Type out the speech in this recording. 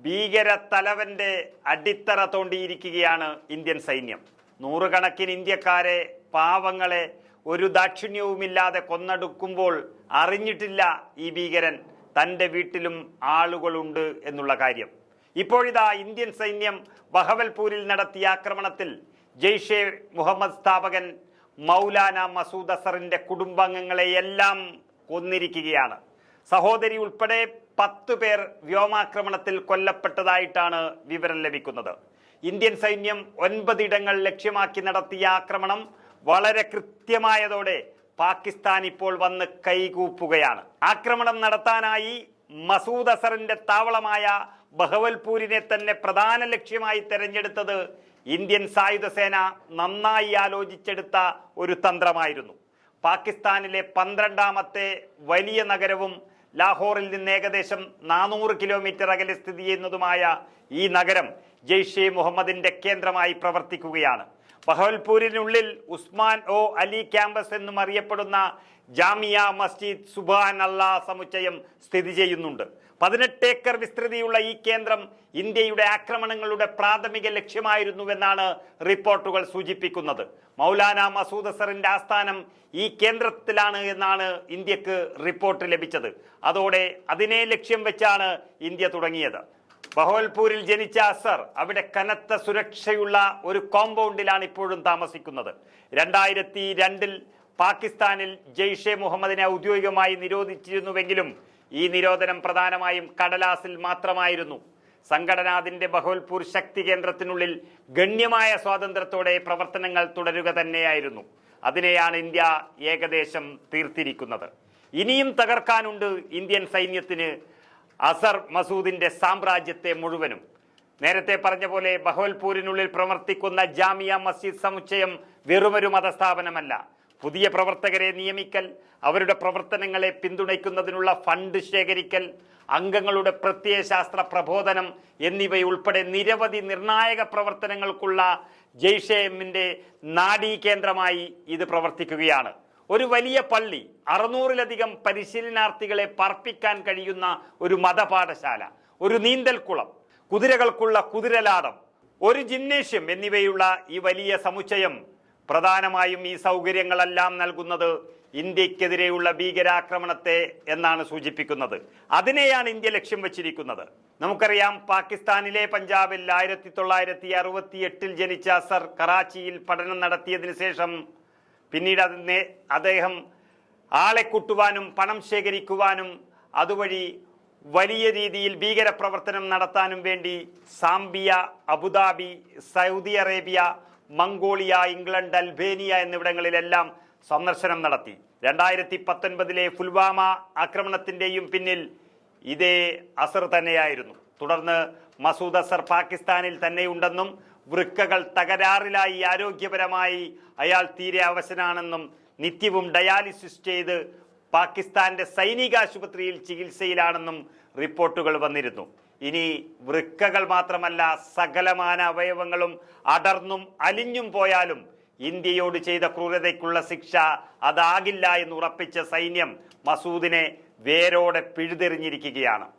ഭീകര തലവന്റെ അടിത്തറ തോണ്ടിയിരിക്കുകയാണ് ഇന്ത്യൻ സൈന്യം. നൂറുകണക്കിന് ഇന്ത്യക്കാരെ, പാവങ്ങളെ ഒരു ദാക്ഷിണ്യവുമില്ലാതെ കൊന്നൊടുക്കുമ്പോൾ അറിഞ്ഞിട്ടില്ല ഈ ഭീകരൻ തൻ്റെ വീട്ടിലും ആളുകളുണ്ട് എന്നുള്ള കാര്യം. ഇപ്പോഴിതാ ഇന്ത്യൻ സൈന്യം ബഹവൽപൂരിൽ നടത്തിയ ആക്രമണത്തിൽ ജെയ്ഷെ മുഹമ്മദ് സ്ഥാപകൻ മൗലാന മസൂദ് അസറിന്റെ കുടുംബാംഗങ്ങളെയെല്ലാം കൊന്നിരിക്കുകയാണ്. സഹോദരി ഉൾപ്പെടെ 10 പേർ വ്യോമാക്രമണത്തിൽ കൊല്ലപ്പെട്ടതായിട്ടാണ് വിവരം ലഭിക്കുന്നത്. ഇന്ത്യൻ സൈന്യം 9 ഇടങ്ങൾ ലക്ഷ്യമാക്കി നടത്തിയ ആക്രമണം വളരെ കൃത്യമായതോടെ പാകിസ്ഥാൻ ഇപ്പോൾ വന്ന് കൈകൂപ്പുകയാണ്. ആക്രമണം നടത്താനായി മസൂദ് അസറിന്റെ താവളമായ ബഹവൽപൂരിനെ തന്നെ പ്രധാന ലക്ഷ്യമായി തെരഞ്ഞെടുത്തത് ഇന്ത്യൻ സായുധ സേന നന്നായി ആലോചിച്ചെടുത്ത ഒരു തന്ത്രമായിരുന്നു. പാകിസ്ഥാനിലെ 12ാമത്തെ വലിയ നഗരവും ലാഹോറിൽ നിന്ന് ഏകദേശം 400 കിലോമീറ്റർ അകലെ സ്ഥിതി ചെയ്യുന്നതുമായ ഈ നഗരം ജെയ്ഷെ മുഹമ്മദിന്റെ കേന്ദ്രമായി പ്രവർത്തിക്കുകയാണ്. ബഹവൽപൂരിനുള്ളിൽ ഉസ്മാൻ ഒ അലി ക്യാമ്പസ് എന്നും അറിയപ്പെടുന്ന ജാമിയ മസ്ജിദ് സുബ്ഹാൻ അല്ലാഹ് സമുച്ചയം സ്ഥിതി ചെയ്യുന്നുണ്ട്. 18 ഏക്കർ വിസ്തൃതിയുള്ള ഈ കേന്ദ്രം ഇന്ത്യയുടെ ആക്രമണങ്ങളുടെ പ്രാഥമിക ലക്ഷ്യമായിരുന്നുവെന്നാണ് റിപ്പോർട്ടുകൾ സൂചിപ്പിക്കുന്നത്. മൗലാന മസൂദ് അസറിന്റെ ആസ്ഥാനം ഈ കേന്ദ്രത്തിലാണ് എന്നാണ് ഇന്ത്യക്ക് റിപ്പോർട്ട് ലഭിച്ചത്. അതോടെ അതിനെ ലക്ഷ്യം വെച്ചാണ് ഇന്ത്യ തുടങ്ങിയത്. ബഹവൽപൂരിൽ ജനിച്ച അസർ അവിടെ കനത്ത സുരക്ഷയുള്ള ഒരു കോമ്പൗണ്ടിലാണ് ഇപ്പോഴും താമസിക്കുന്നത്. 2002-ൽ പാകിസ്ഥാനിൽ ജെയ്ഷെ മുഹമ്മദിനെ ഔദ്യോഗികമായി നിരോധിച്ചിരുന്നുവെങ്കിലും ഈ നിരോധനം പ്രധാനമായും കടലാസിൽ മാത്രമായിരുന്നു. സംഘടന അതിന്റെ ബഹവൽപൂർ ശക്തി കേന്ദ്രത്തിനുള്ളിൽ ഗണ്യമായ സ്വാതന്ത്ര്യത്തോടെ പ്രവർത്തനങ്ങൾ തുടരുക തന്നെയായിരുന്നു. അതിനെയാണ് ഇന്ത്യ ഏകദേശം തീർത്തിരിക്കുന്നത്. ഇനിയും തകർക്കാനുണ്ട് ഇന്ത്യൻ സൈന്യത്തിന് അസർ മസൂദിന്റെ സാമ്രാജ്യത്തെ മുഴുവനും. നേരത്തെ പറഞ്ഞ പോലെ ബഹവൽപൂരിനുള്ളിൽ പ്രവർത്തിക്കുന്ന ജാമിയ മസ്ജിദ് സമുച്ചയം വെറുമൊരു മതസ്ഥാപനമല്ല. പുതിയ പ്രവർത്തകരെ നിയമിക്കൽ, അവരുടെ പ്രവർത്തനങ്ങളെ പിന്തുണയ്ക്കുന്നതിനുള്ള ഫണ്ട് ശേഖരിക്കൽ, അംഗങ്ങളുടെ പ്രത്യയശാസ്ത്ര പ്രബോധനം എന്നിവയുൾപ്പെടെ നിരവധി നിർണായക പ്രവർത്തനങ്ങൾക്കുള്ള ജെയ്ഷെ എമ്മിന്റെ നാഡീകേന്ദ്രമായി ഇത് പ്രവർത്തിക്കുകയാണ്. ഒരു വലിയ പള്ളി, 600-ലധികം പരിശീലനാർത്ഥികളെ പാർപ്പിക്കാൻ കഴിയുന്ന ഒരു മതപാഠശാല, ഒരു നീന്തൽക്കുളം, കുതിരകൾക്കുള്ള കുതിരലാടം, ഒരു ജിംനേഷ്യം എന്നിവയുള്ള ഈ വലിയ സമുച്ചയം പ്രധാനമായും ഈ സൗകര്യങ്ങളെല്ലാം നൽകുന്നത് ഇന്ത്യക്കെതിരെയുള്ള ഭീകരാക്രമണത്തെ എന്നാണ് സൂചിപ്പിക്കുന്നത്. അതിനെയാണ് ഇന്ത്യ ലക്ഷ്യം വച്ചിരിക്കുന്നത്. നമുക്കറിയാം, പാകിസ്ഥാനിലെ പഞ്ചാബിൽ 1968-ൽ ജനിച്ച അസർ കറാച്ചിയിൽ പഠനം നടത്തിയതിനു ശേഷം പിന്നീട് അദ്ദേഹം ആളെ കൂട്ടുവാനും പണം ശേഖരിക്കുവാനും അതുവഴി വലിയ രീതിയിൽ ഭീകരപ്രവർത്തനം നടത്താനും വേണ്ടി Zambia, Abu Dhabi, Saudi Arabia, Mongolia, England, Albania എന്നിവിടങ്ങളിലെല്ലാം സന്ദർശനം നടത്തി. 2019-ലെ പുൽവാമ ആക്രമണത്തിന്റെയും പിന്നിൽ ഇതേ അസർ തന്നെയായിരുന്നു. തുടർന്ന് മസൂദ് അസർ പാകിസ്ഥാനിൽ തന്നെയുണ്ടെന്നും വൃക്കകൾ തകരാറിലായി ആരോഗ്യപരമായി അയാൾ തീരെ അവശനാണെന്നും നിത്യവും ഡയാലിസിസ് ചെയ്ത് പാകിസ്ഥാന്റെ സൈനികാശുപത്രിയിൽ ചികിത്സയിലാണെന്നും റിപ്പോർട്ടുകൾ വന്നിരുന്നു. ഇനി വൃക്കകൾ മാത്രമല്ല, സകലമാന അവയവങ്ങളും അടർന്നും അലിഞ്ഞും പോയാലും ഇന്ത്യയോട് ചെയ്ത ക്രൂരതയ്ക്കുള്ള ശിക്ഷ അതാകില്ല എന്ന് ഉറപ്പിച്ച സൈന്യം മസൂദിനെ വേരോടെ പിഴുതെറിഞ്ഞിരിക്കുകയാണ്.